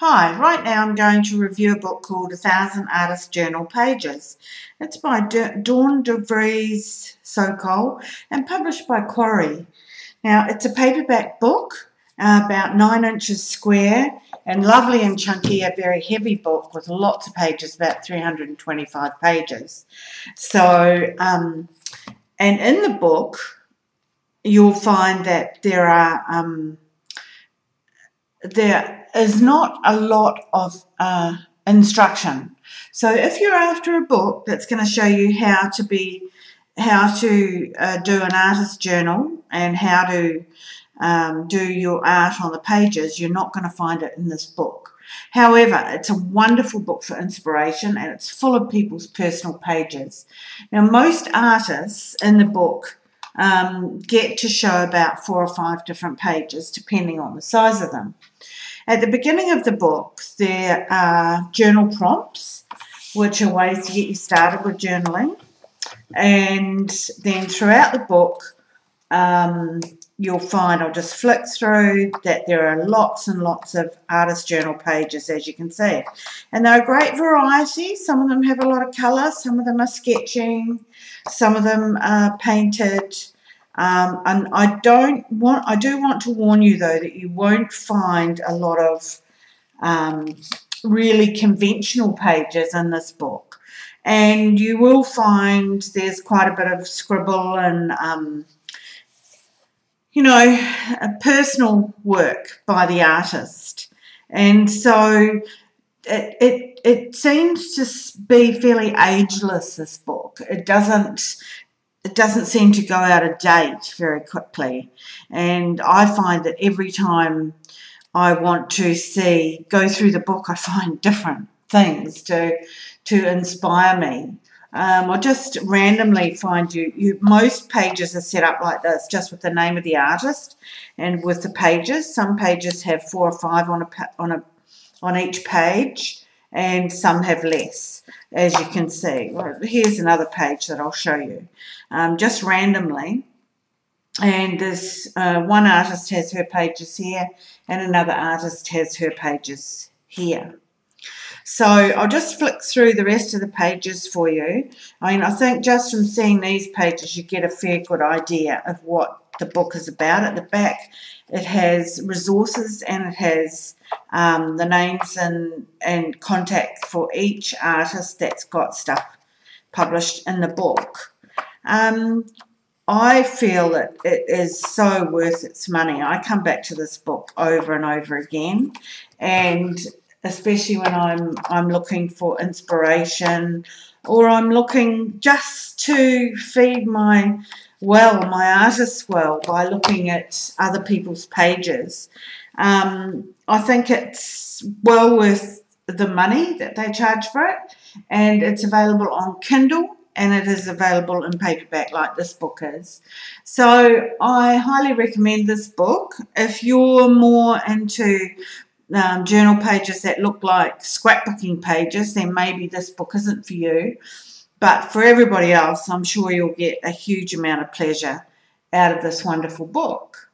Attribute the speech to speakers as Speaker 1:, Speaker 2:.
Speaker 1: Hi, right now I'm going to review a book called 1,000 Artist Journal Pages. It's by Dawn DeVries Sokol and published by Quarry. Now, it's a paperback book, about 9 inches square, and lovely and chunky, a very heavy book with lots of pages, about 325 pages. So, and in the book, you'll find that there is not a lot of instruction. So if you're after a book that's going to show you how to do an artist journal and how to do your art on the pages, you're not going to find it in this book. However, it's a wonderful book for inspiration, and it's full of people's personal pages. Now, most artists in the book get to show about 4 or 5 different pages, depending on the size of them. At the beginning of the book, there are journal prompts, which are ways to get you started with journaling. And then throughout the book, you'll find, I'll just flick through, that there are lots and lots of artist journal pages, as you can see. And they're a great variety. Some of them have a lot of colour, some of them are sketching, some of them are painted. And I do want to warn you, though, that you won't find a lot of really conventional pages in this book. And you will find there's quite a bit of scribble and, personal work by the artist. And so it seems to be fairly ageless, this book. It doesn't seem to go out of date very quickly, and I find that every time I want to go through the book, I find different things to inspire me. I'll just randomly find most pages are set up like this, just with the name of the artist and with the pages. Some pages have 4 or 5 on each page, and some have less, as you can see. Well, here's another page that I'll show you, just randomly. And this one artist has her pages here, and another artist has her pages here. So I'll just flick through the rest of the pages for you. I mean, I think just from seeing these pages, you get a fair good idea of what the book is about. At the back, it has resources, and it has the names and contact for each artist that's got stuff published in the book. I feel that it is so worth its money. I come back to this book over and over again, and especially when I'm looking for inspiration, or I'm looking just to feed my artist's well by looking at other people's pages. I think it's well worth the money that they charge for it, and it's available on Kindle, and it is available in paperback like this book is. So I highly recommend this book. If you're more into journal pages that look like scrapbooking pages, then maybe this book isn't for you. But for everybody else, I'm sure you'll get a huge amount of pleasure out of this wonderful book.